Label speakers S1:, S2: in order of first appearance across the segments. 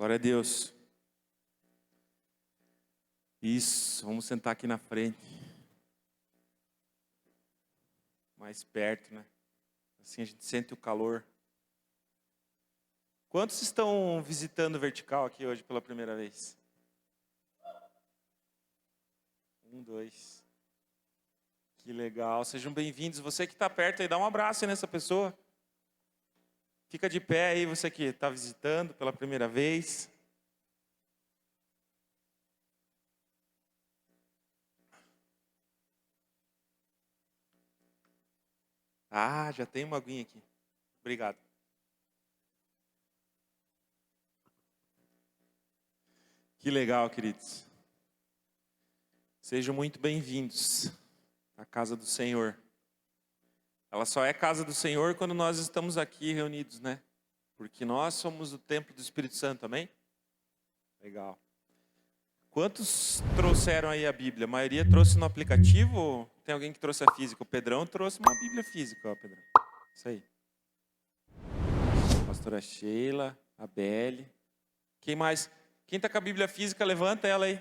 S1: Glória a Deus. Isso, vamos sentar aqui na frente. Mais perto, né? Assim a gente sente o calor. Quantos estão visitando o Vertical aqui hoje pela primeira vez? 1, 2. Que legal, sejam bem-vindos. Você que está perto aí, dá um abraço aí nessa pessoa. Fica de pé aí, você que está visitando pela primeira vez. Ah, já tem uma aguinha aqui. Obrigado. Que legal, queridos. Sejam muito bem-vindos à casa do Senhor. Ela só é casa do Senhor quando nós estamos aqui reunidos, né? Porque nós somos o templo do Espírito Santo, amém? Legal. Quantos trouxeram aí a Bíblia? A maioria trouxe no aplicativo ou tem alguém que trouxe a física? O Pedrão trouxe uma Bíblia física, ó, Pedrão. Isso aí. A pastora Sheila, a Belle. Quem mais? Quem está com a Bíblia física, levanta ela aí.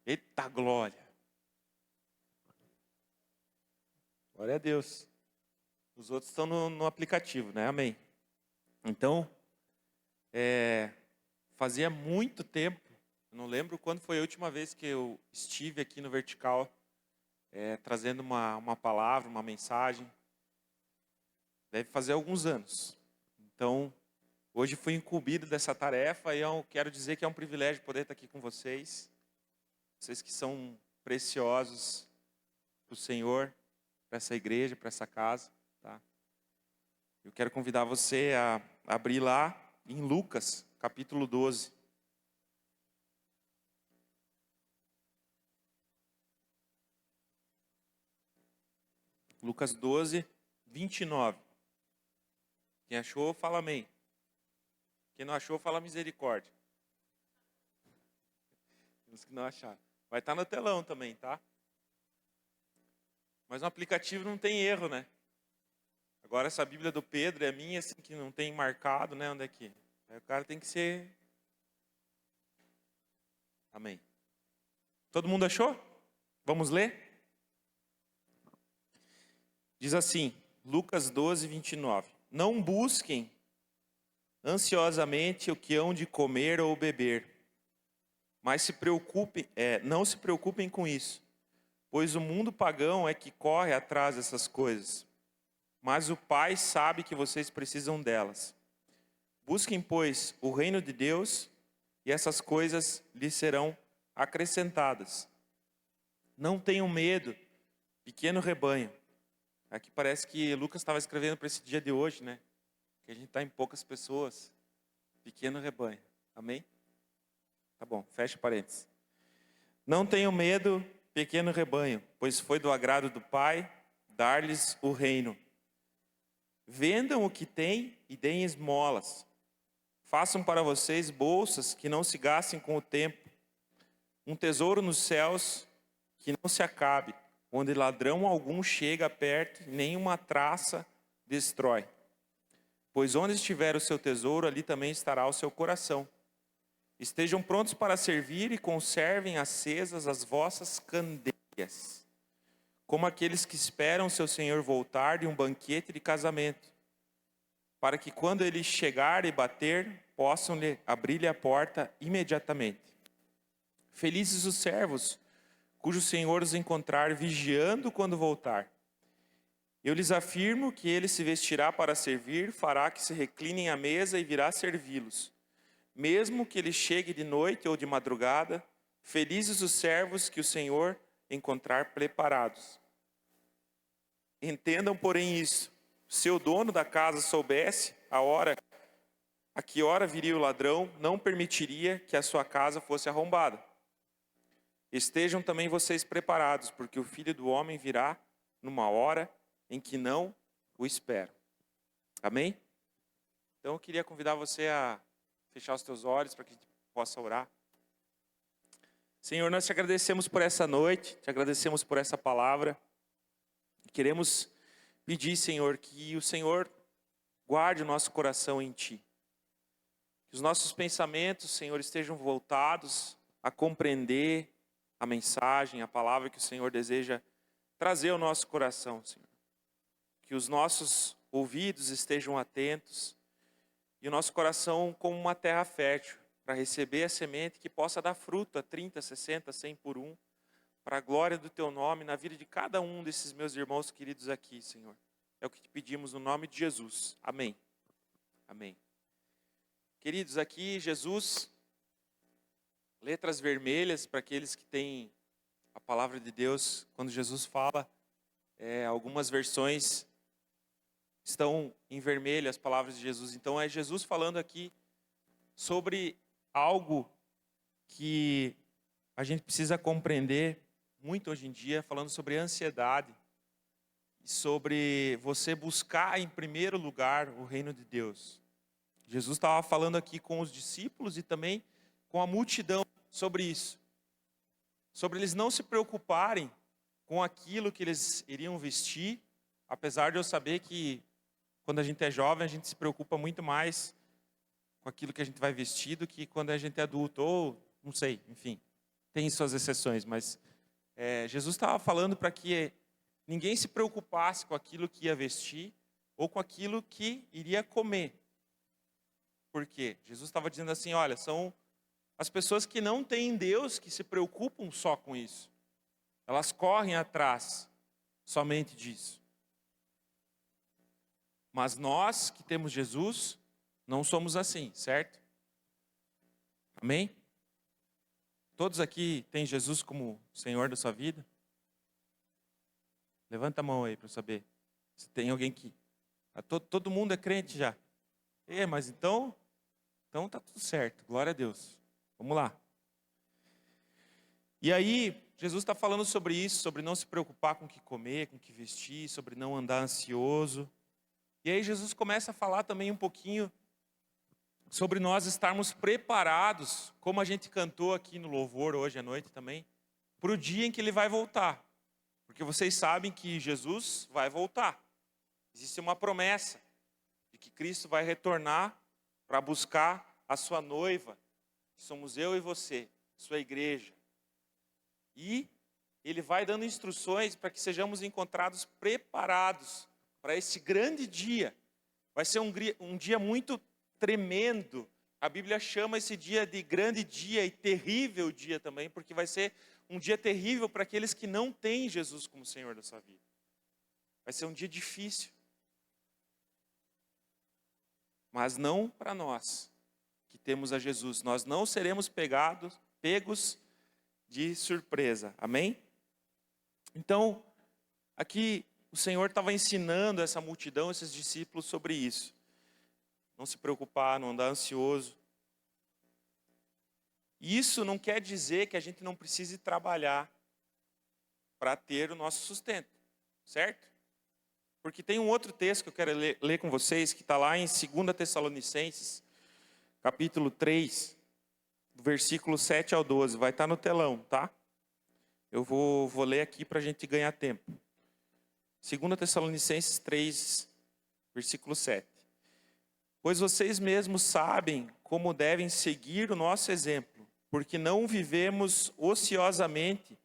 S1: Eita glória. Glória a Deus. Os outros estão no aplicativo, né? Amém. Então, fazia muito tempo, eu não lembro quando foi a última vez que eu estive aqui no Vertical, trazendo uma palavra, uma mensagem. Deve fazer alguns anos. Então, hoje fui incumbido dessa tarefa e eu quero dizer que é um privilégio poder estar aqui com vocês. Vocês que são preciosos para o Senhor, para essa igreja, para essa casa. Tá? Eu quero convidar você a abrir lá em Lucas, capítulo 12. Lucas 12, 29. Quem achou, fala amém. Quem não achou, fala misericórdia. Os que não acharam. Vai estar no telão também, tá? Mas no aplicativo não tem erro, né? Agora essa Bíblia do Pedro é minha, assim, que não tem marcado, né? Onde é que? Aí o cara tem que ser... Amém. Todo mundo achou? Vamos ler? Diz assim, Lucas 12, 29. Não busquem ansiosamente o que hão de comer ou beber, mas não se preocupem com isso, pois o mundo pagão é que corre atrás dessas coisas. Mas o Pai sabe que vocês precisam delas. Busquem, pois, o reino de Deus e essas coisas lhes serão acrescentadas. Não tenham medo, pequeno rebanho. Aqui parece que Lucas estava escrevendo para esse dia de hoje, né? Que a gente está em poucas pessoas. Pequeno rebanho. Amém? Tá bom, fecha parênteses. Não tenham medo, pequeno rebanho, pois foi do agrado do Pai dar-lhes o reino. Vendam o que têm e deem esmolas. Façam para vocês bolsas que não se gastem com o tempo. Um tesouro nos céus que não se acabe, onde ladrão algum chega perto e nenhuma traça destrói. Pois onde estiver o seu tesouro, ali também estará o seu coração. Estejam prontos para servir e conservem acesas as vossas candeias, como aqueles que esperam seu Senhor voltar de um banquete de casamento, para que quando ele chegar e bater, possam abrir-lhe a porta imediatamente. Felizes os servos, cujo Senhor os encontrar vigiando quando voltar. Eu lhes afirmo que ele se vestirá para servir, fará que se reclinem à mesa e virá servi-los. Mesmo que ele chegue de noite ou de madrugada, felizes os servos que o Senhor encontrar preparados. Entendam, porém, isso. Se o dono da casa soubesse a que hora viria o ladrão, não permitiria que a sua casa fosse arrombada. Estejam também vocês preparados, porque o Filho do Homem virá numa hora em que não o esperam. Amém? Então eu queria convidar você a fechar os teus olhos para que a gente possa orar. Senhor, nós te agradecemos por essa noite, te agradecemos por essa palavra. Queremos pedir, Senhor, que o Senhor guarde o nosso coração em Ti. Que os nossos pensamentos, Senhor, estejam voltados a compreender a mensagem, a palavra que o Senhor deseja trazer ao nosso coração, Senhor. Que os nossos ouvidos estejam atentos e o nosso coração como uma terra fértil para receber a semente que possa dar fruto a 30, 60, 100 por um, para a glória do Teu nome na vida de cada um desses meus irmãos queridos aqui, Senhor. É o que te pedimos no nome de Jesus. Amém. Amém. Queridos, aqui Jesus, letras vermelhas para aqueles que têm a palavra de Deus. Quando Jesus fala, algumas versões estão em vermelho as palavras de Jesus. Então é Jesus falando aqui sobre algo que a gente precisa compreender muito hoje em dia, falando sobre ansiedade e sobre você buscar em primeiro lugar o reino de Deus. Jesus estava falando aqui com os discípulos e também com a multidão sobre isso. Sobre eles não se preocuparem com aquilo que eles iriam vestir, apesar de eu saber que quando a gente é jovem, a gente se preocupa muito mais com aquilo que a gente vai vestir do que quando a gente é adulto, ou não sei, enfim, tem suas exceções, mas Jesus estava falando para que ninguém se preocupasse com aquilo que ia vestir ou com aquilo que iria comer. Por quê? Jesus estava dizendo assim, olha, são as pessoas que não têm Deus que se preocupam só com isso. Elas correm atrás somente disso. Mas nós que temos Jesus, não somos assim, certo? Amém? Todos aqui têm Jesus como Senhor da sua vida? Levanta a mão aí para eu saber se tem alguém que... Todo mundo é crente já. Mas então tá tudo certo, glória a Deus. Vamos lá. E aí, Jesus está falando sobre isso, sobre não se preocupar com o que comer, com o que vestir, sobre não andar ansioso. E aí Jesus começa a falar também um pouquinho sobre nós estarmos preparados, como a gente cantou aqui no louvor hoje à noite também, para o dia em que Ele vai voltar. Porque vocês sabem que Jesus vai voltar. Existe uma promessa de que Cristo vai retornar para buscar a sua noiva, que somos eu e você, sua igreja. E Ele vai dando instruções para que sejamos encontrados preparados para esse grande dia. Vai ser um dia muito tremendo. A Bíblia chama esse dia de grande dia e terrível dia também, porque vai ser um dia terrível para aqueles que não têm Jesus como Senhor da sua vida. Vai ser um dia difícil. Mas não para nós que temos a Jesus. Nós não seremos pegos de surpresa. Amém? Então, aqui o Senhor estava ensinando essa multidão, esses discípulos, sobre isso. Não se preocupar, não andar ansioso. Isso não quer dizer que a gente não precise trabalhar para ter o nosso sustento, certo? Porque tem um outro texto que eu quero ler com vocês, que está lá em 2 Tessalonicenses, capítulo 3, versículo 7 ao 12. Vai estar no telão, tá? Eu vou ler aqui para a gente ganhar tempo. 2 Tessalonicenses 3, versículo 7. Pois vocês mesmos sabem como devem seguir o nosso exemplo, porque não vivemos ociosamente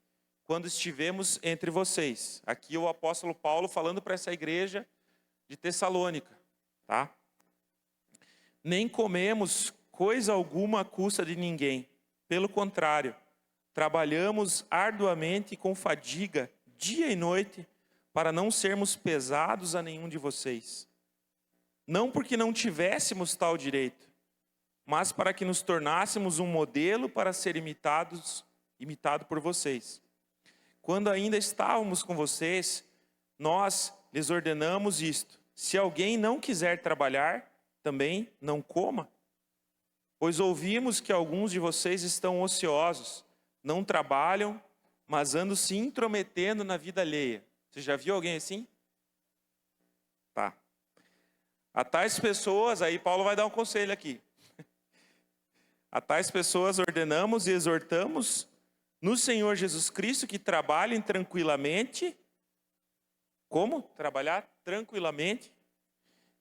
S1: quando estivemos entre vocês. Aqui o apóstolo Paulo falando para essa igreja de Tessalônica, tá? Nem comemos coisa alguma à custa de ninguém. Pelo contrário, trabalhamos arduamente com fadiga, dia e noite, para não sermos pesados a nenhum de vocês. Não porque não tivéssemos tal direito, mas para que nos tornássemos um modelo para ser imitado por vocês. Quando ainda estávamos com vocês, nós lhes ordenamos isto: se alguém não quiser trabalhar, também não coma. Pois ouvimos que alguns de vocês estão ociosos, não trabalham, mas andam se intrometendo na vida alheia. Você já viu alguém assim? Tá. A tais pessoas, aí Paulo vai dar um conselho aqui. A tais pessoas ordenamos e exortamos no Senhor Jesus Cristo que trabalhem tranquilamente. Como? Trabalhar tranquilamente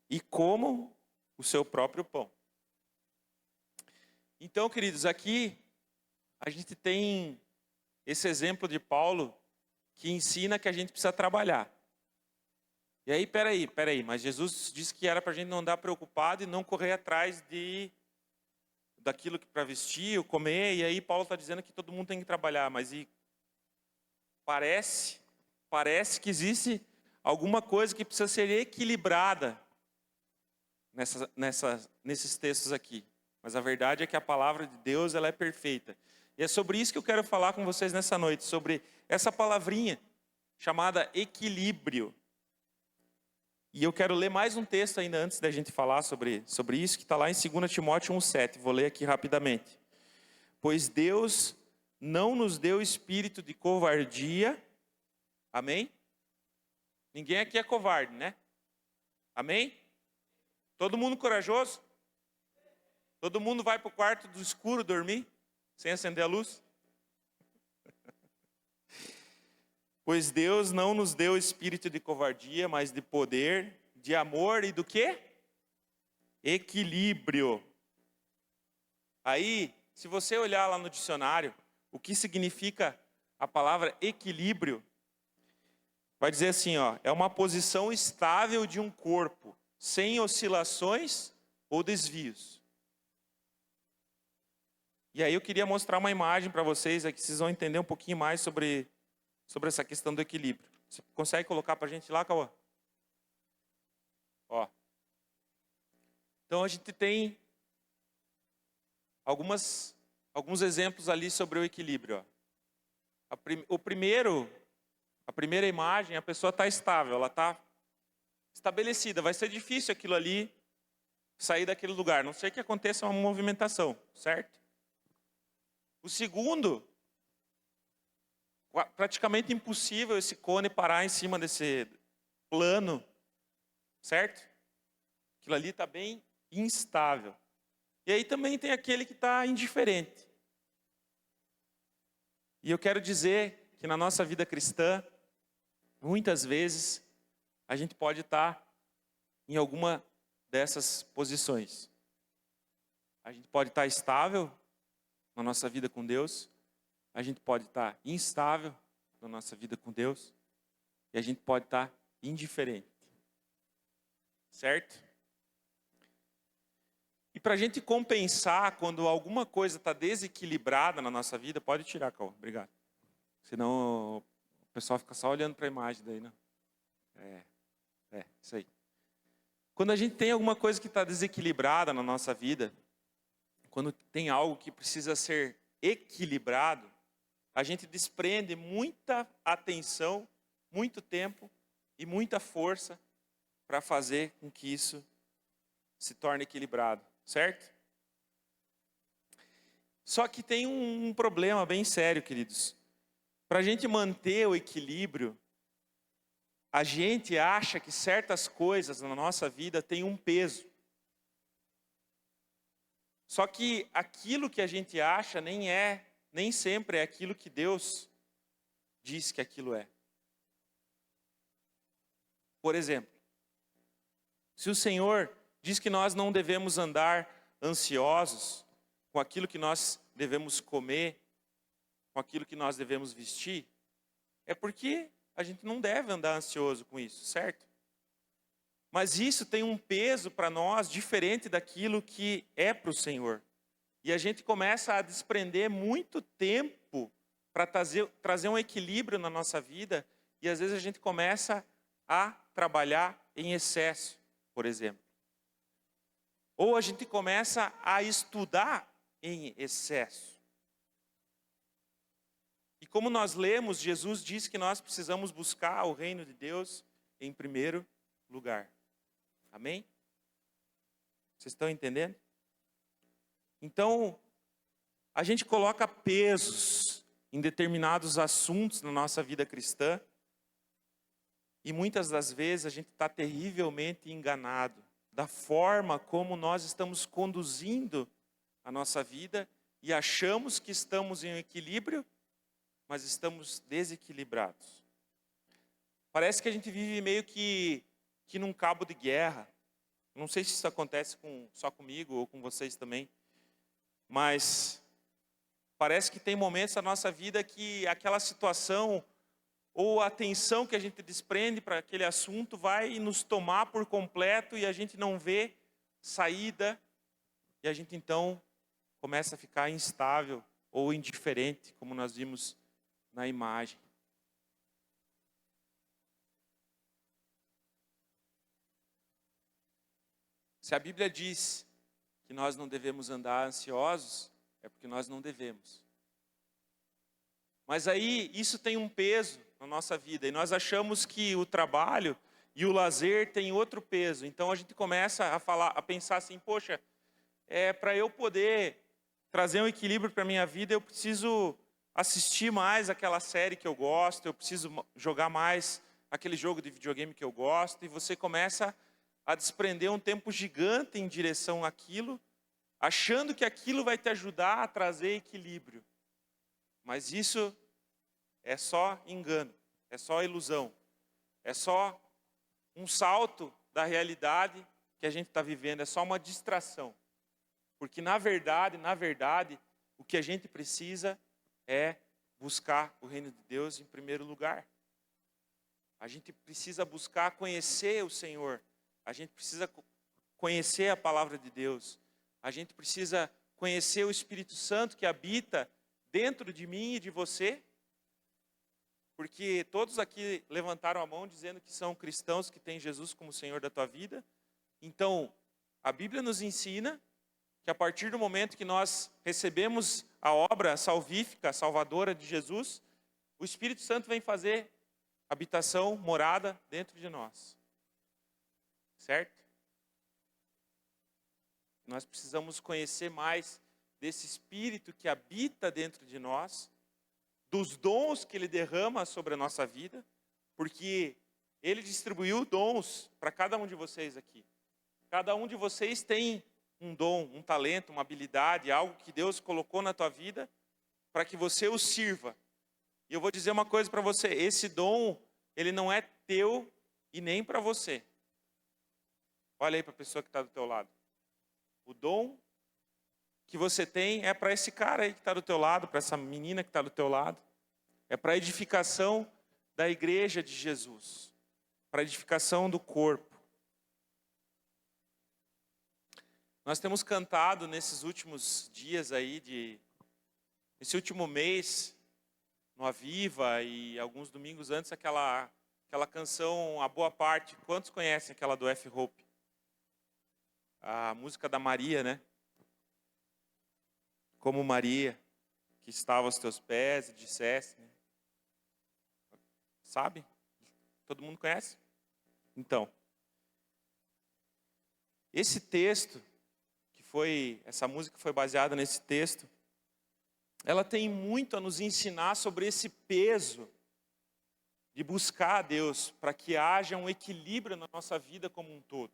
S1: e comam o seu próprio pão. Então, queridos, aqui a gente tem esse exemplo de Paulo que ensina que a gente precisa trabalhar. E aí, peraí, mas Jesus disse que era para a gente não andar preocupado e não correr atrás daquilo que para vestir, ou comer, e aí Paulo está dizendo que todo mundo tem que trabalhar, mas parece que existe alguma coisa que precisa ser equilibrada nesses textos aqui. Mas a verdade é que a palavra de Deus, ela é perfeita. E é sobre isso que eu quero falar com vocês nessa noite, sobre essa palavrinha chamada equilíbrio. E eu quero ler mais um texto ainda antes da gente falar sobre isso, que está lá em 2 Timóteo 1,7. Vou ler aqui rapidamente. Pois Deus não nos deu espírito de covardia. Amém? Ninguém aqui é covarde, né? Amém? Todo mundo corajoso? Todo mundo vai para o quarto do escuro dormir? Sem acender a luz? Pois Deus não nos deu espírito de covardia, mas de poder, de amor e do quê? Equilíbrio. Aí, se você olhar lá no dicionário, o que significa a palavra equilíbrio, vai dizer assim, ó, é uma posição estável de um corpo, sem oscilações ou desvios. E aí eu queria mostrar uma imagem para vocês, aqui vocês vão entender um pouquinho mais sobre essa questão do equilíbrio. Você consegue colocar para a gente lá, Cauã? Ó. Então a gente tem alguns exemplos ali sobre o equilíbrio. Ó. A primeira imagem, a pessoa está estável, ela está estabelecida. Vai ser difícil aquilo ali sair daquele lugar, a não ser que aconteça uma movimentação, certo? O segundo, praticamente impossível esse cone parar em cima desse plano, certo? Aquilo ali está bem instável. E aí também tem aquele que está indiferente. E eu quero dizer que na nossa vida cristã, muitas vezes, a gente pode estar em alguma dessas posições. A gente pode estar estável na nossa vida com Deus, a gente pode estar instável na nossa vida com Deus, e a gente pode estar indiferente. Certo? E para a gente compensar, quando alguma coisa está desequilibrada na nossa vida, pode tirar, Cal, obrigado. Senão o pessoal fica só olhando para a imagem daí, né? Isso aí. Quando a gente tem alguma coisa que está desequilibrada na nossa vida, quando tem algo que precisa ser equilibrado, a gente desprende muita atenção, muito tempo e muita força para fazer com que isso se torne equilibrado, certo? Só que tem um problema bem sério, queridos. Para a gente manter o equilíbrio, a gente acha que certas coisas na nossa vida têm um peso. Só que aquilo que a gente acha nem sempre é aquilo que Deus diz que aquilo é. Por exemplo, se o Senhor diz que nós não devemos andar ansiosos com aquilo que nós devemos comer, com aquilo que nós devemos vestir, é porque a gente não deve andar ansioso com isso, certo? Mas isso tem um peso para nós diferente daquilo que é para o Senhor. E a gente começa a desprender muito tempo para trazer um equilíbrio na nossa vida, e às vezes a gente começa a trabalhar em excesso, por exemplo. Ou a gente começa a estudar em excesso. E como nós lemos, Jesus diz que nós precisamos buscar o reino de Deus em primeiro lugar. Amém? Vocês estão entendendo? Então, a gente coloca pesos em determinados assuntos na nossa vida cristã e muitas das vezes a gente está terrivelmente enganado da forma como nós estamos conduzindo a nossa vida e achamos que estamos em equilíbrio, mas estamos desequilibrados. Parece que a gente vive meio que num cabo de guerra. Não sei se isso acontece só comigo ou com vocês também. mas parece que tem momentos da nossa vida que aquela situação ou a atenção que a gente desprende para aquele assunto vai nos tomar por completo e a gente não vê saída e a gente então começa a ficar instável ou indiferente, como nós vimos na imagem. Se a Bíblia diz que nós não devemos andar ansiosos, é porque nós não devemos. Mas aí isso tem um peso na nossa vida e nós achamos que o trabalho e o lazer têm outro peso. Então a gente começa a pensar assim, poxa, para eu poder trazer um equilíbrio para a minha vida, eu preciso assistir mais aquela série que eu gosto, eu preciso jogar mais aquele jogo de videogame que eu gosto, e você começa a desprender um tempo gigante em direção àquilo, achando que aquilo vai te ajudar a trazer equilíbrio. Mas isso é só engano, é só ilusão, é só um salto da realidade que a gente está vivendo, é só uma distração. Porque na verdade, o que a gente precisa é buscar o reino de Deus em primeiro lugar. A gente precisa buscar conhecer o Senhor, a gente precisa conhecer a palavra de Deus, a gente precisa conhecer o Espírito Santo que habita dentro de mim e de você, porque todos aqui levantaram a mão dizendo que são cristãos, que têm Jesus como Senhor da tua vida. Então, a Bíblia nos ensina que a partir do momento que nós recebemos a obra salvífica, salvadora de Jesus, o Espírito Santo vem fazer habitação, morada dentro de nós. Certo? Nós precisamos conhecer mais desse Espírito que habita dentro de nós, dos dons que Ele derrama sobre a nossa vida, porque Ele distribuiu dons para cada um de vocês aqui. Cada um de vocês tem um dom, um talento, uma habilidade, algo que Deus colocou na tua vida para que você o sirva. E eu vou dizer uma coisa para você, esse dom, ele não é teu e nem para você. Olha aí para a pessoa que está do teu lado. O dom que você tem é para esse cara aí que está do teu lado, para essa menina que está do teu lado. É para a edificação da igreja de Jesus, para a edificação do corpo. Nós temos cantado nesses últimos dias aí, esse último mês, no Aviva e alguns domingos antes, aquela canção A Boa Parte. Quantos conhecem aquela do F. Hope? A música da Maria, né? Como Maria, que estava aos teus pés e dissesse, né? Sabe? Todo mundo conhece? Então, esse texto, essa música foi baseada nesse texto, ela tem muito a nos ensinar sobre esse peso de buscar a Deus para que haja um equilíbrio na nossa vida como um todo.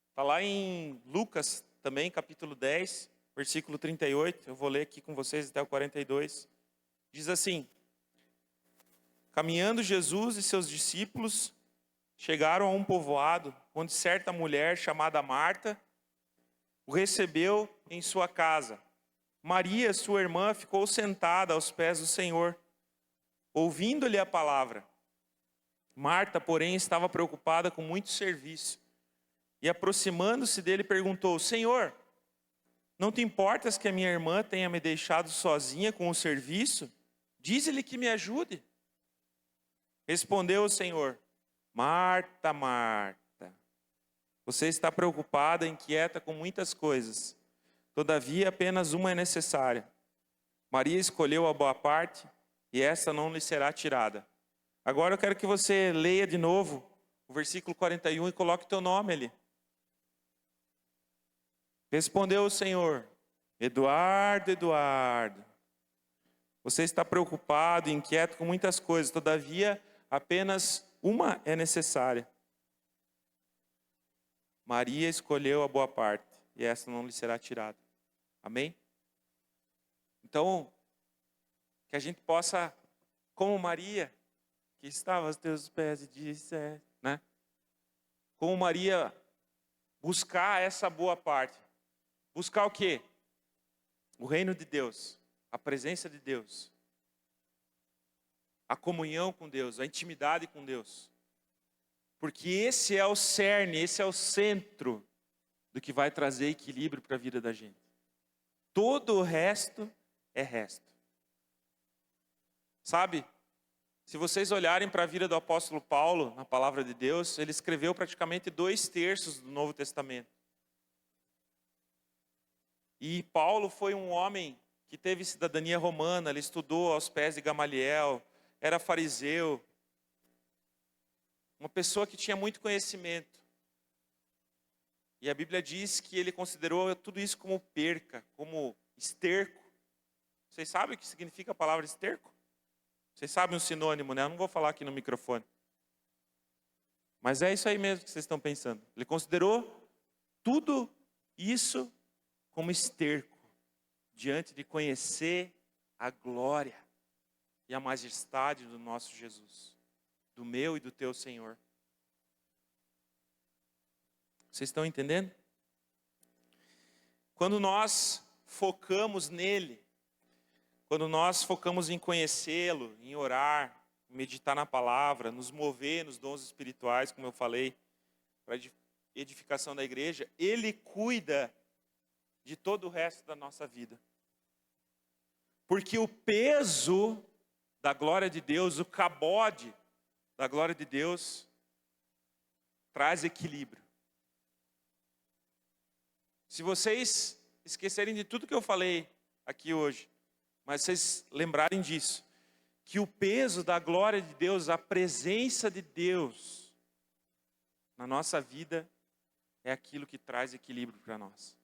S1: Está lá em Lucas também, capítulo 10, versículo 38, eu vou ler aqui com vocês até o 42. Diz assim: caminhando Jesus e seus discípulos chegaram a um povoado onde certa mulher chamada Marta o recebeu em sua casa. Maria, sua irmã, ficou sentada aos pés do Senhor, ouvindo-lhe a palavra. Marta, porém, estava preocupada com muito serviço. E aproximando-se dele, perguntou: Senhor, não te importas que a minha irmã tenha me deixado sozinha com o serviço? Dize-lhe que me ajude. Respondeu o Senhor: Marta, Marta, você está preocupada, inquieta com muitas coisas. Todavia, apenas uma é necessária. Maria escolheu a boa parte, e essa não lhe será tirada. Agora eu quero que você leia de novo o versículo 41 e coloque teu nome ali. Respondeu o Senhor: Eduardo, Eduardo, você está preocupado e inquieto com muitas coisas, todavia apenas uma é necessária. Maria escolheu a boa parte, e essa não lhe será tirada. Amém? Então, que a gente possa, como Maria, que estava aos teus pés e disse, né? Como Maria, buscar essa boa parte. Buscar o quê? o reino de Deus, a presença de Deus, a comunhão com Deus, a intimidade com Deus. Porque esse é o cerne, esse é o centro do que vai trazer equilíbrio para a vida da gente. Todo o resto é resto. Sabe, se vocês olharem para a vida do apóstolo Paulo, na palavra de Deus, ele escreveu praticamente 2/3 do Novo Testamento. E Paulo foi um homem que teve cidadania romana, ele estudou aos pés de Gamaliel, era fariseu, uma pessoa que tinha muito conhecimento. E a Bíblia diz que ele considerou tudo isso como perca, como esterco. Vocês sabem o que significa a palavra esterco? Vocês sabem um sinônimo, né? Eu não vou falar aqui no microfone. Mas é isso aí mesmo que vocês estão pensando. Ele considerou tudo isso como esterco, diante de conhecer a glória e a majestade do nosso Jesus, do meu e do teu Senhor. Vocês estão entendendo? Quando nós focamos nele, quando nós focamos em conhecê-lo, em orar, em meditar na palavra, nos mover nos dons espirituais, como eu falei, para a edificação da igreja, ele cuida de todo o resto da nossa vida. Porque o peso da glória de Deus, o cabode da glória de Deus, traz equilíbrio. Se vocês esquecerem de tudo que eu falei aqui hoje, mas vocês lembrarem disso, que o peso da glória de Deus, a presença de Deus na nossa vida é aquilo que traz equilíbrio para nós.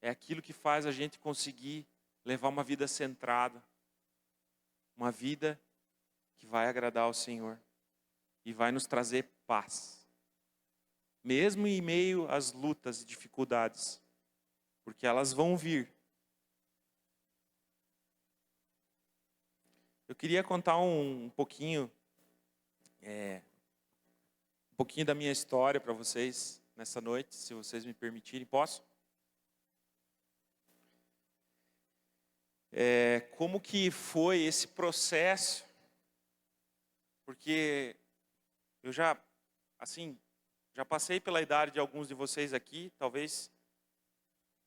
S1: É aquilo que faz a gente conseguir levar uma vida centrada, uma vida que vai agradar ao Senhor e vai nos trazer paz. Mesmo em meio às lutas e dificuldades, porque elas vão vir. Eu queria contar um pouquinho da minha história para vocês nessa noite, se vocês me permitirem. Posso? Como que foi esse processo? Porque eu já passei pela idade de alguns de vocês aqui, talvez.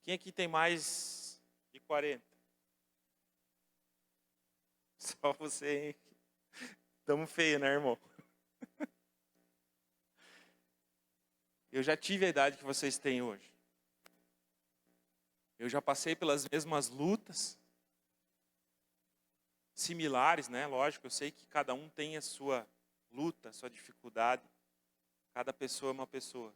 S1: Quem aqui tem mais de 40? Só você, hein? Tamo feio, né, irmão? Eu já tive a idade que vocês têm hoje. Eu já passei pelas mesmas lutas, similares, né? Lógico, eu sei que cada um tem a sua luta, a sua dificuldade. Cada pessoa é uma pessoa.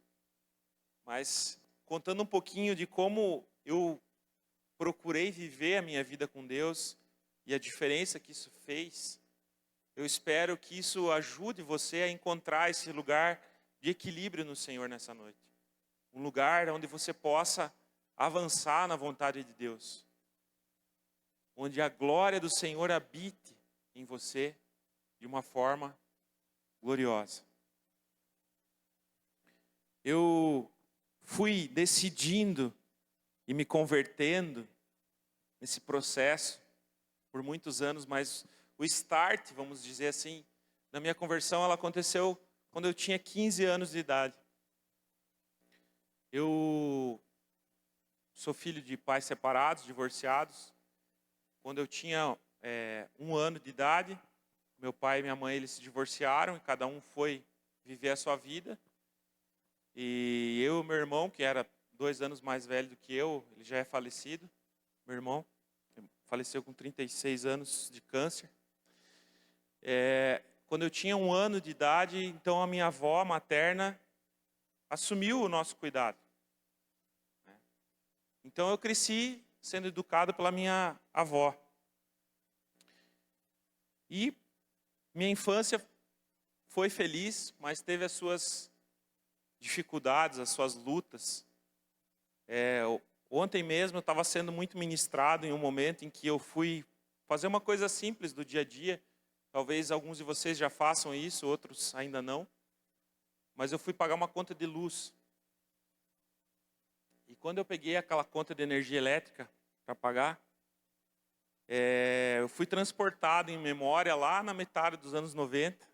S1: Mas contando um pouquinho de como eu procurei viver a minha vida com Deus e a diferença que isso fez, eu espero que isso ajude você a encontrar esse lugar de equilíbrio no Senhor nessa noite. Um lugar onde você possa avançar na vontade de Deus. Onde a glória do Senhor habite em você de uma forma gloriosa. Eu fui decidindo e me convertendo nesse processo por muitos anos, mas o start, vamos dizer assim, na minha conversão, ela aconteceu quando eu tinha 15 anos de idade. Eu sou filho de pais separados, divorciados. Quando eu tinha 1 ano de idade, meu pai e minha mãe eles se divorciaram e cada um foi viver a sua vida. E eu e meu irmão, que era 2 anos mais velho do que eu, ele já é falecido, meu irmão, faleceu com 36 anos de câncer. Quando eu tinha 1 ano de idade, então a minha avó materna assumiu o nosso cuidado. Então eu cresci sendo educado pela minha avó. E minha infância foi feliz, mas teve as suas dificuldades, as suas lutas. Ontem mesmo eu estava sendo muito ministrado em um momento em que eu fui fazer uma coisa simples do dia a dia. Talvez alguns de vocês já façam isso, outros ainda não. Mas eu fui pagar uma conta de luz. E quando eu peguei aquela conta de energia elétrica, para pagar. Eu fui transportado em memória lá na metade dos anos 90,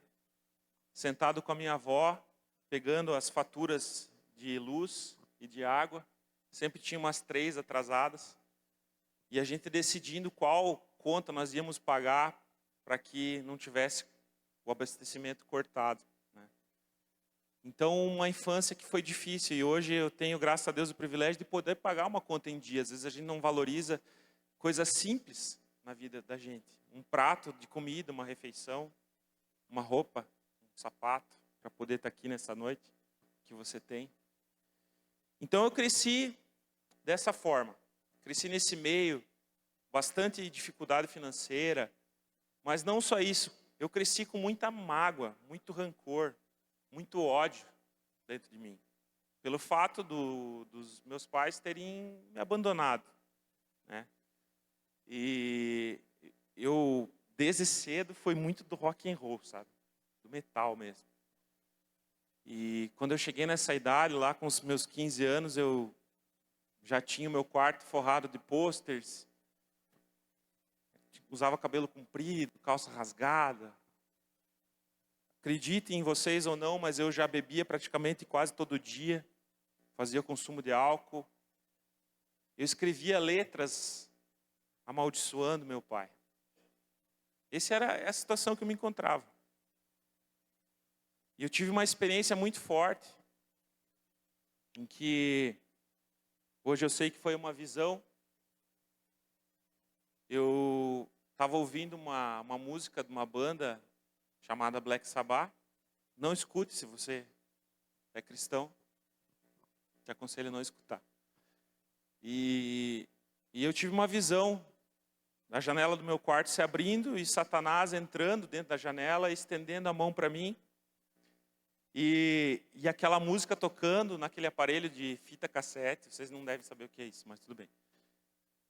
S1: sentado com a minha avó, pegando as faturas de luz e de água. Sempre tinha umas 3 atrasadas. E a gente decidindo qual conta nós íamos pagar para que não tivesse o abastecimento cortado, né? Então, uma infância que foi difícil. E hoje eu tenho, graças a Deus, o privilégio de poder pagar uma conta em dia. Às vezes a gente não valoriza coisas simples na vida da gente. Um prato de comida, uma refeição, uma roupa, um sapato, para poder estar aqui nessa noite que você tem. Então eu cresci dessa forma. Cresci nesse meio, bastante dificuldade financeira, mas não só isso. Eu cresci com muita mágoa, muito rancor, muito ódio dentro de mim. Pelo fato dos meus pais terem me abandonado, né? E eu, desde cedo, fui muito do rock and roll, sabe? Do metal mesmo. E quando eu cheguei nessa idade, lá com os meus 15 anos, eu já tinha o meu quarto forrado de pôsteres. Usava cabelo comprido, calça rasgada. Acreditem em vocês ou não, mas eu já bebia praticamente quase todo dia. Fazia consumo de álcool. Eu escrevia letras amaldiçoando meu pai. Essa era a situação que eu me encontrava. E eu tive uma experiência muito forte, em que hoje eu sei que foi uma visão. Eu estava ouvindo uma música de uma banda chamada Black Sabbath. Não escute se você é cristão. Te aconselho a não escutar. E eu tive uma visão da janela do meu quarto se abrindo e Satanás entrando dentro da janela, estendendo a mão para mim. E aquela música tocando naquele aparelho de fita cassete. Vocês não devem saber o que é isso, mas tudo bem.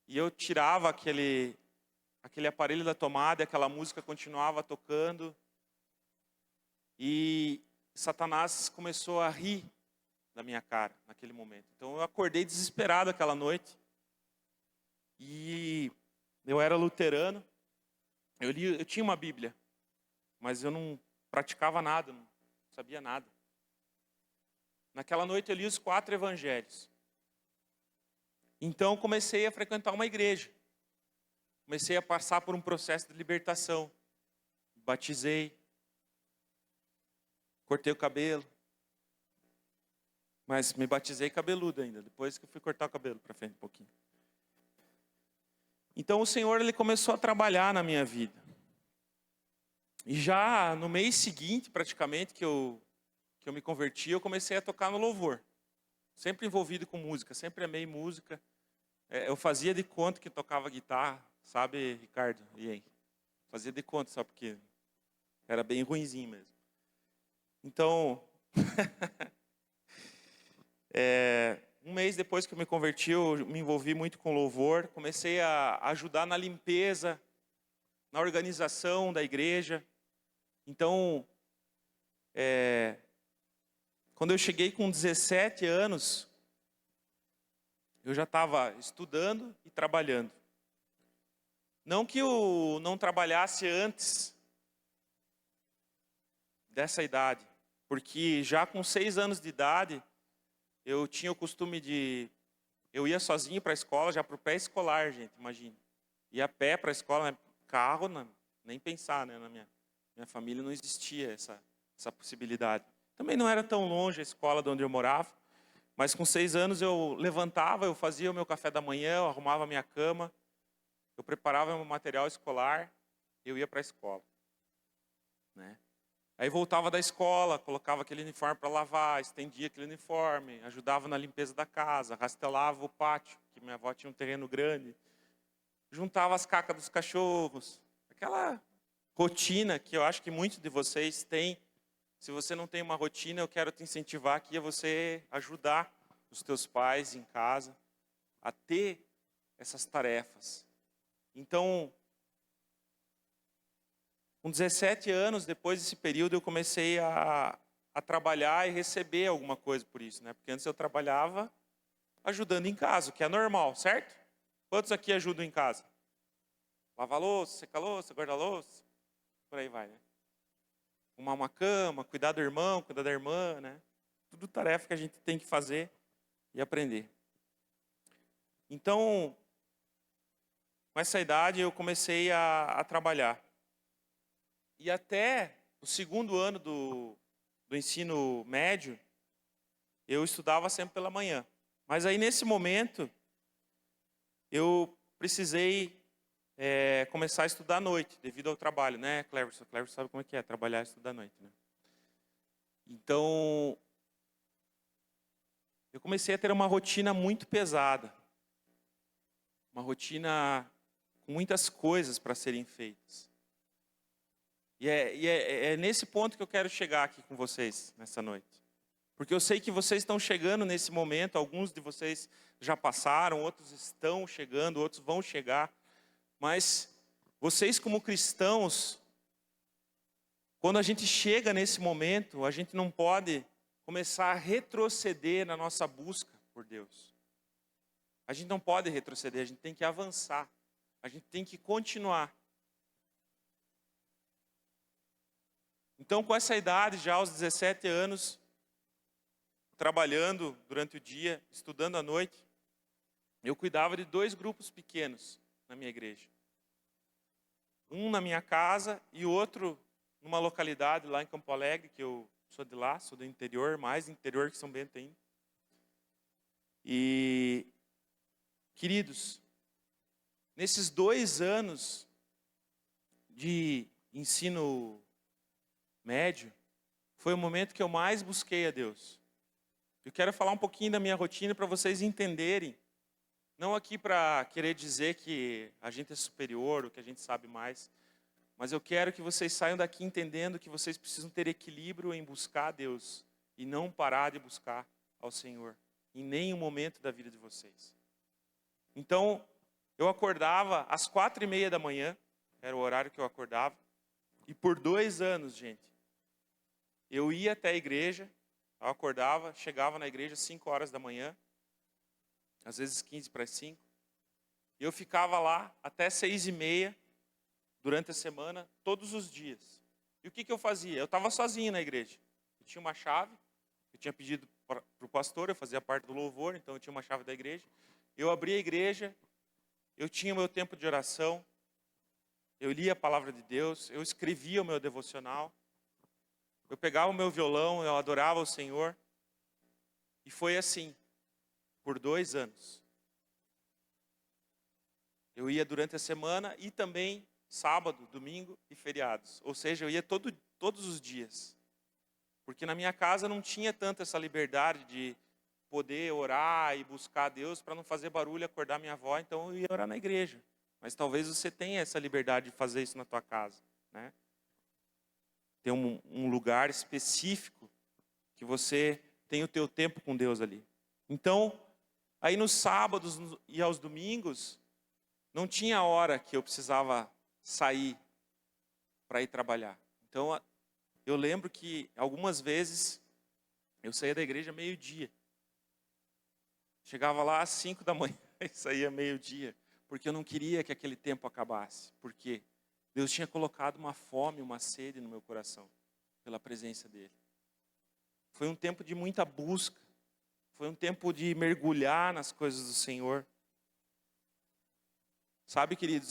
S1: E eu tirava aquele aparelho da tomada e aquela música continuava tocando. E Satanás começou a rir da minha cara naquele momento. Então eu acordei desesperado aquela noite. E eu era luterano. Eu tinha uma Bíblia, mas eu não praticava nada, não sabia nada. Naquela noite eu li os 4 evangelhos. Então comecei a frequentar uma igreja. Comecei a passar por um processo de libertação. Batizei. Cortei o cabelo. Mas me batizei cabeludo ainda, depois que eu fui cortar o cabelo para frente um pouquinho. Então o Senhor, Ele começou a trabalhar na minha vida. E já no mês seguinte, praticamente, que eu me converti, eu comecei a tocar no louvor. Sempre envolvido com música, sempre amei música. Eu fazia de conta que tocava guitarra, sabe, Ricardo? E aí? Fazia de conta, só porque era bem ruinzinho mesmo. Então, um mês depois que eu me converti, eu me envolvi muito com louvor. Comecei a ajudar na limpeza, na organização da igreja. Então, quando eu cheguei com 17 anos, eu já estava estudando e trabalhando. Não que eu não trabalhasse antes dessa idade, porque já com 6 anos de idade, eu tinha o costume de... Eu ia sozinho para a escola, já para o pré-escolar, gente, imagina. Ia a pé para a escola, né? Carro, nem pensar, né? Na minha família não existia essa possibilidade. Também não era tão longe a escola de onde eu morava, mas com 6 anos eu levantava, eu fazia o meu café da manhã, eu arrumava a minha cama, eu preparava meu material escolar, eu ia para a escola, né? Aí voltava da escola, colocava aquele uniforme para lavar, estendia aquele uniforme, ajudava na limpeza da casa, rastelava o pátio, que minha avó tinha um terreno grande, juntava as cacas dos cachorros, aquela rotina que eu acho que muitos de vocês têm. Se você não tem uma rotina, eu quero te incentivar aqui a você ajudar os teus pais em casa a ter essas tarefas. Então, com 17 anos, depois desse período, eu comecei a trabalhar e receber alguma coisa por isso, né? Porque antes eu trabalhava ajudando em casa, o que é normal, certo? Quantos aqui ajudam em casa? Lavar louça, secar louça, guardar louça, por aí vai, né? Arrumar uma cama, cuidar do irmão, cuidar da irmã, né? Tudo tarefa que a gente tem que fazer e aprender. Então, com essa idade eu comecei a trabalhar. E até o segundo ano do ensino médio, eu estudava sempre pela manhã. Mas aí nesse momento, eu precisei começar a estudar à noite, devido ao trabalho, né, Cleverson? Cleverson sabe como é que é, trabalhar e estudar à noite, né? Então, eu comecei a ter uma rotina muito pesada. Uma rotina com muitas coisas para serem feitas. E é nesse ponto que eu quero chegar aqui com vocês, nessa noite. Porque eu sei que vocês estão chegando nesse momento, alguns de vocês já passaram, outros estão chegando, outros vão chegar. Mas vocês como cristãos, quando a gente chega nesse momento, a gente não pode começar a retroceder na nossa busca por Deus. A gente não pode retroceder, a gente tem que avançar. A gente tem que continuar. Então, com essa idade, já aos 17 anos, trabalhando durante o dia, estudando à noite, eu cuidava de 2 grupos pequenos na minha igreja. Um na minha casa e outro numa localidade lá em Campo Alegre, que eu sou de lá, sou do interior, mais interior que São Bento ainda. E, queridos, nesses 2 anos de ensino médio, foi o momento que eu mais busquei a Deus. Eu quero falar um pouquinho da minha rotina para vocês entenderem, não aqui para querer dizer que a gente é superior ou que a gente sabe mais, mas eu quero que vocês saiam daqui entendendo que vocês precisam ter equilíbrio em buscar a Deus e não parar de buscar ao Senhor em nenhum momento da vida de vocês. Então, eu acordava às 4:30 da manhã, era o horário que eu acordava, e por 2 anos, gente, eu ia até a igreja, eu acordava, chegava na igreja às 5 horas da manhã, às vezes 15 para as 5, e eu ficava lá até 6:30, durante a semana, todos os dias. E o que eu fazia? Eu estava sozinho na igreja. Eu tinha uma chave, eu tinha pedido para o pastor, eu fazia parte do louvor, então eu tinha uma chave da igreja. Eu abria a igreja, eu tinha o meu tempo de oração, eu lia a palavra de Deus, eu escrevia o meu devocional, eu pegava o meu violão, eu adorava o Senhor. E foi assim, por 2 anos. Eu ia durante a semana e também sábado, domingo e feriados. Ou seja, eu ia todos os dias. Porque na minha casa não tinha tanto essa liberdade de poder orar e buscar a Deus para não fazer barulho e acordar minha avó, então eu ia orar na igreja. Mas talvez você tenha essa liberdade de fazer isso na tua casa, né? Ter um lugar específico que você tem o teu tempo com Deus ali. Então, aí nos sábados e aos domingos, não tinha hora que eu precisava sair para ir trabalhar. Então, eu lembro que algumas vezes eu saía da igreja meio-dia. Chegava lá às 5 da manhã e saía meio-dia, porque eu não queria que aquele tempo acabasse. Porque Deus tinha colocado uma fome, uma sede no meu coração, pela presença dEle. Foi um tempo de muita busca, foi um tempo de mergulhar nas coisas do Senhor. Sabe, queridos,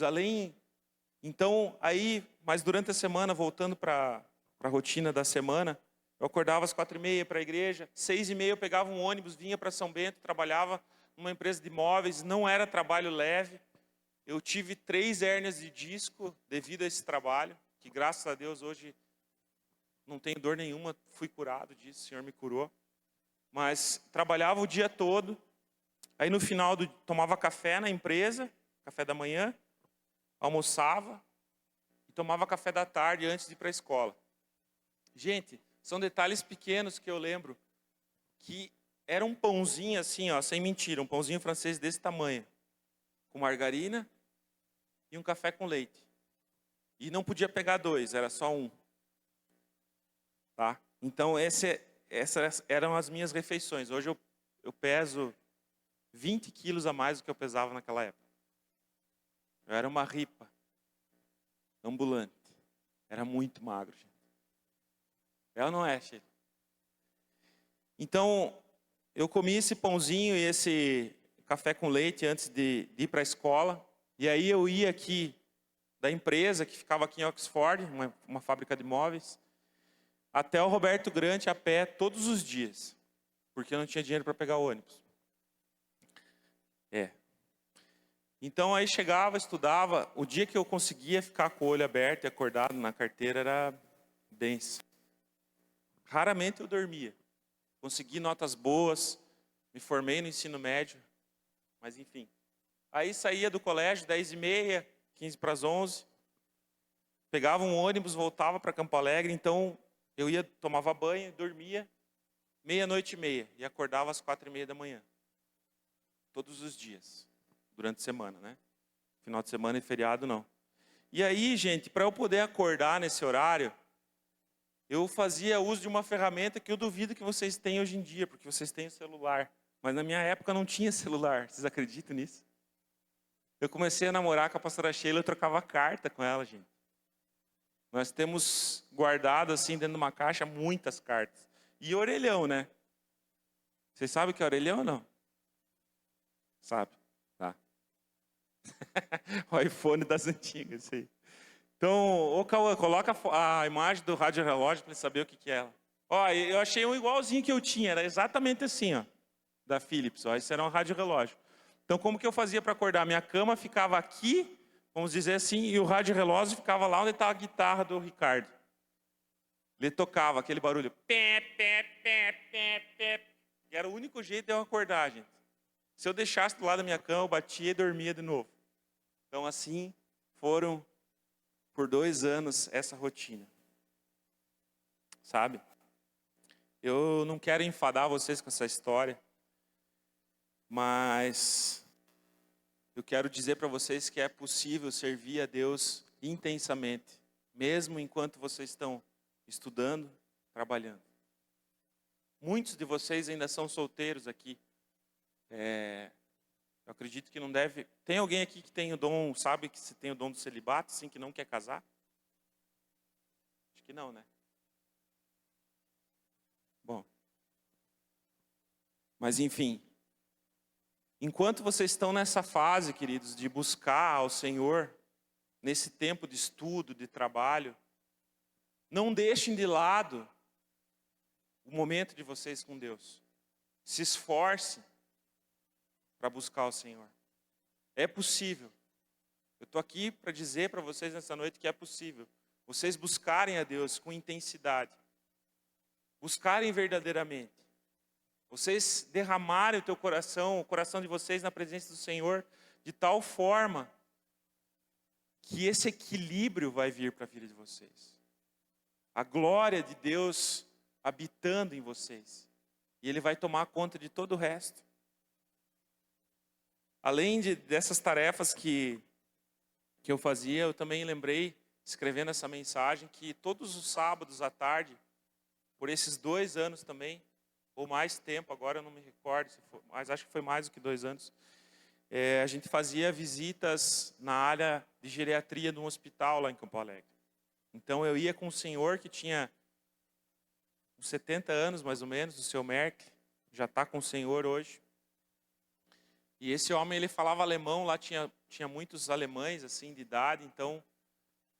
S1: então, aí, mas durante a semana, voltando para a rotina da semana, eu acordava às 4:30 para a igreja, 6:30 eu pegava um ônibus, vinha para São Bento, trabalhava numa empresa de imóveis, não era trabalho leve. Eu tive 3 hérnias de disco devido a esse trabalho, que graças a Deus hoje não tenho dor nenhuma, fui curado disso, o Senhor me curou. Mas trabalhava o dia todo, aí no final tomava café na empresa, café da manhã, almoçava e tomava café da tarde antes de ir para a escola. Gente, são detalhes pequenos que eu lembro, que era um pãozinho assim, ó, sem mentira, um pãozinho francês desse tamanho, com margarina e um café com leite. E não podia pegar 2, era só um. Tá? Então, essas eram as minhas refeições. Hoje eu peso 20 quilos a mais do que eu pesava naquela época. Eu era uma ripa, ambulante. Era muito magro, gente. Ela não é, Sheila. Então, eu comi esse pãozinho e esse café com leite antes de ir para a escola. E aí eu ia aqui da empresa, que ficava aqui em Oxford, uma fábrica de móveis, até o Roberto Grant a pé todos os dias, porque eu não tinha dinheiro para pegar o ônibus. Então aí chegava, estudava. O dia que eu conseguia ficar com o olho aberto e acordado na carteira era denso. Raramente eu dormia. Consegui notas boas, me formei no ensino médio, mas enfim. Aí saía do colégio, 10h30, 15 para as 11. Pegava um ônibus, voltava para Campo Alegre. Então eu ia, tomava banho, dormia, 00:30 e acordava às 4h30 da manhã. Todos os dias, durante a semana, né? Final de semana e feriado não. E aí, gente, para eu poder acordar nesse horário, eu fazia uso de uma ferramenta que eu duvido que vocês tenham hoje em dia, porque vocês têm o celular. Mas na minha época não tinha celular. Vocês acreditam nisso? Eu comecei a namorar com a pastora Sheila, eu trocava carta com ela, gente. Nós temos guardado assim dentro de uma caixa muitas cartas. E orelhão, né? Vocês sabem o que é orelhão ou não? Sabe? Tá. O iPhone das antigas, isso aí. Então, ô Cauã, coloca a imagem do rádio relógio para ele saber o que é ela. Ó, eu achei um igualzinho que eu tinha, era exatamente assim, ó, da Philips. Ó, esse era um rádio relógio. Então, como que eu fazia para acordar? Minha cama ficava aqui, vamos dizer assim, e o rádio relógio ficava lá onde estava a guitarra do Ricardo. Ele tocava aquele barulho. Pé, pé, pé, pé, pé. E era o único jeito de eu acordar, gente. Se eu deixasse do lado da minha cama, eu batia e dormia de novo. Então, assim, foram por 2 anos essa rotina. Sabe? Eu não quero enfadar vocês com essa história, mas eu quero dizer para vocês que é possível servir a Deus intensamente, mesmo enquanto vocês estão estudando, trabalhando. Muitos de vocês ainda são solteiros aqui. Eu acredito que não deve... Tem alguém aqui que tem o dom, sabe que se tem o dom do celibato, sim, que não quer casar? Acho que não, né? Bom. Mas enfim. Enquanto vocês estão nessa fase, queridos, de buscar ao Senhor, nesse tempo de estudo, de trabalho, não deixem de lado o momento de vocês com Deus. Se esforcem para buscar o Senhor. É possível. Eu estou aqui para dizer para vocês nessa noite que é possível. Vocês buscarem a Deus com intensidade. Buscarem verdadeiramente. Vocês derramarem o coração de vocês na presença do Senhor, de tal forma que esse equilíbrio vai vir para a vida de vocês. A glória de Deus habitando em vocês. E Ele vai tomar conta de todo o resto. Além dessas tarefas que eu fazia, eu também lembrei, escrevendo essa mensagem, que todos os sábados à tarde, por esses 2 anos também, ou mais tempo, agora eu não me recordo, mas acho que foi mais do que 2 anos, a gente fazia visitas na área de geriatria de um hospital lá em Campo Alegre. Então eu ia com um senhor que tinha uns 70 anos mais ou menos, o seu Merck, já está com o Senhor hoje. E esse homem, ele falava alemão, lá tinha muitos alemães assim de idade, então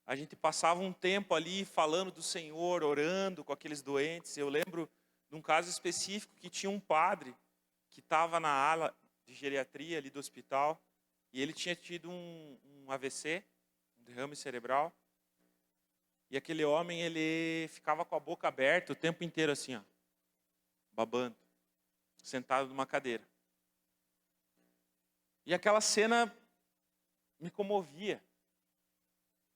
S1: a gente passava um tempo ali falando do Senhor, orando com aqueles doentes. Eu lembro de um caso específico que tinha um padre que estava na ala de geriatria ali do hospital e ele tinha tido um AVC, um derrame cerebral. E aquele homem, ele ficava com a boca aberta o tempo inteiro assim, ó, babando, sentado numa cadeira. E aquela cena me comovia.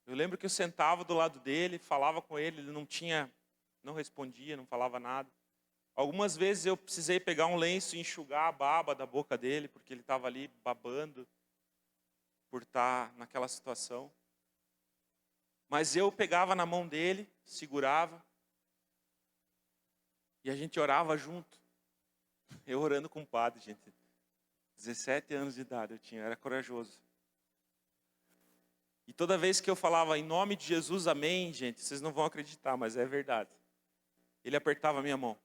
S1: Eu lembro que eu sentava do lado dele, falava com ele, ele não respondia, não falava nada. Algumas vezes eu precisei pegar um lenço e enxugar a baba da boca dele, porque ele estava ali babando por estar naquela situação. Mas eu pegava na mão dele, segurava, e a gente orava junto. Eu orando com o padre, gente. 17 anos de idade eu tinha, eu era corajoso. E toda vez que eu falava em nome de Jesus, amém, gente, vocês não vão acreditar, mas é verdade. Ele apertava a minha mão.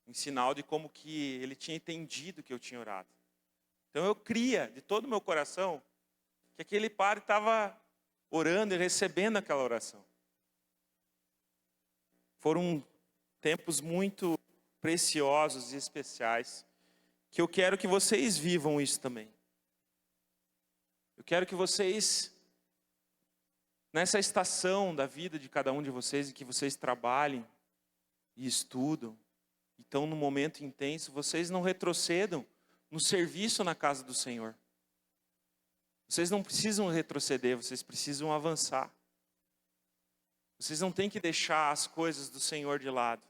S1: Em sinal de como que ele tinha entendido que eu tinha orado. Então eu cria de todo o meu coração que aquele padre estava orando e recebendo aquela oração. Foram tempos muito preciosos e especiais, que eu quero que vocês vivam isso também. Eu quero que vocês, nessa estação da vida de cada um de vocês, em que vocês trabalhem e estudam, e estão num momento intenso, vocês não retrocedam no serviço na casa do Senhor. Vocês não precisam retroceder, vocês precisam avançar. Vocês não têm que deixar as coisas do Senhor de lado.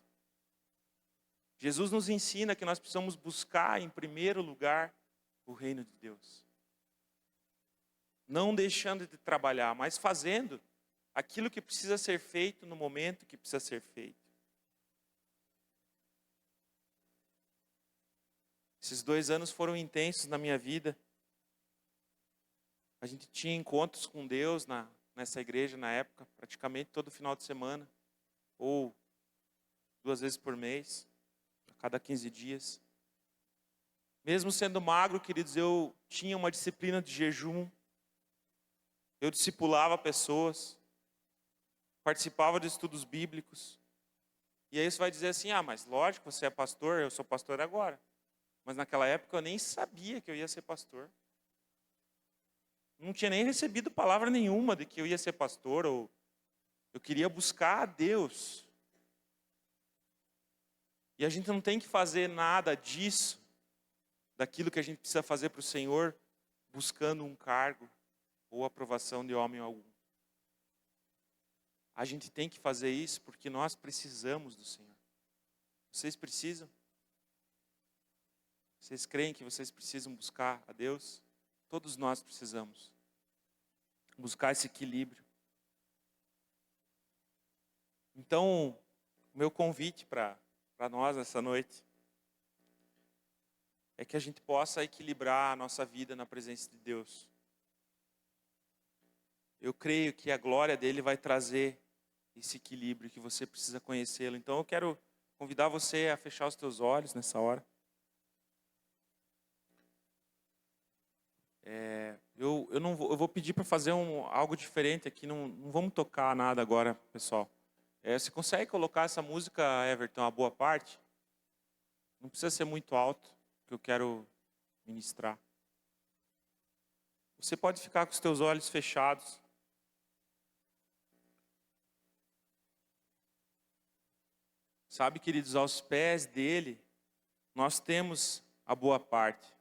S1: Jesus nos ensina que nós precisamos buscar em primeiro lugar o reino de Deus. Não deixando de trabalhar, mas fazendo aquilo que precisa ser feito no momento que precisa ser feito. Esses 2 anos foram intensos na minha vida. A gente tinha encontros com Deus nessa igreja na época, praticamente todo final de semana, ou 2 vezes por mês, a cada 15 dias. Mesmo sendo magro, queridos, eu tinha uma disciplina de jejum. Eu discipulava pessoas, participava de estudos bíblicos. E aí você vai dizer assim, mas lógico, você é pastor, eu sou pastor agora. Mas naquela época eu nem sabia que eu ia ser pastor. Não tinha nem recebido palavra nenhuma de que eu ia ser pastor, ou eu queria buscar a Deus. E a gente não tem que fazer nada disso, daquilo que a gente precisa fazer para o Senhor, buscando um cargo ou aprovação de homem algum. A gente tem que fazer isso porque nós precisamos do Senhor. Vocês precisam? Vocês creem que vocês precisam buscar a Deus? Todos nós precisamos buscar esse equilíbrio. Então, o meu convite para nós essa noite é que a gente possa equilibrar a nossa vida na presença de Deus. Eu creio que a glória dele vai trazer esse equilíbrio, que você precisa conhecê-lo. Então eu quero convidar você a fechar os teus olhos nessa hora. Eu vou pedir para fazer algo diferente aqui, não vamos tocar nada agora, pessoal. Você consegue colocar essa música, Everton, a boa parte? Não precisa ser muito alto, que eu quero ministrar. Você pode ficar com os teus olhos fechados. Sabe, queridos, aos pés dele, nós temos a boa parte.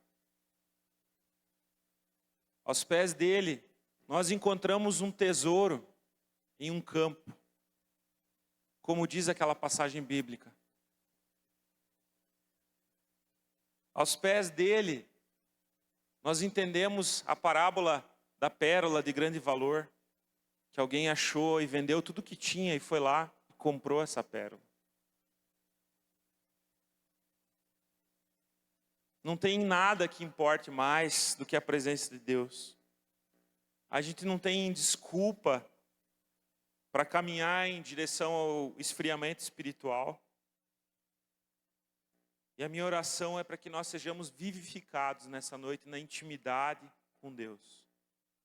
S1: Aos pés dele, nós encontramos um tesouro em um campo. Como diz aquela passagem bíblica. Aos pés dele, nós entendemos a parábola da pérola de grande valor, que alguém achou e vendeu tudo que tinha e foi lá e comprou essa pérola. Não tem nada que importe mais do que a presença de Deus. A gente não tem desculpa para caminhar em direção ao esfriamento espiritual. E a minha oração é para que nós sejamos vivificados nessa noite na intimidade com Deus.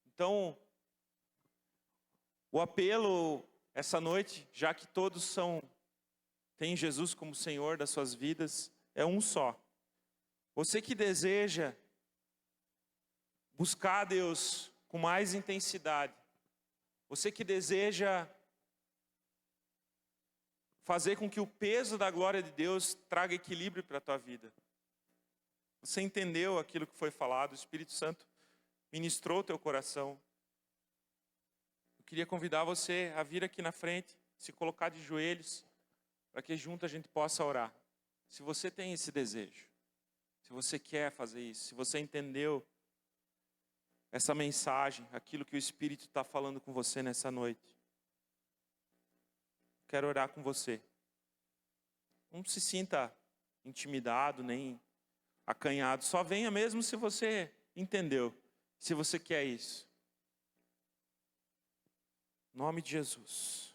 S1: Então, o apelo essa noite, já que todos têm Jesus como Senhor das suas vidas, é um só. Você que deseja buscar a Deus com mais intensidade, você que deseja fazer com que o peso da glória de Deus traga equilíbrio para a tua vida. Você entendeu aquilo que foi falado, o Espírito Santo ministrou o teu coração. Eu queria convidar você a vir aqui na frente, se colocar de joelhos, para que junto a gente possa orar. Se você tem esse desejo, se você quer fazer isso, se você entendeu essa mensagem, aquilo que o Espírito está falando com você nessa noite, quero orar com você. Não se sinta intimidado, nem acanhado. Só venha mesmo se você entendeu, se você quer isso. Em nome de Jesus.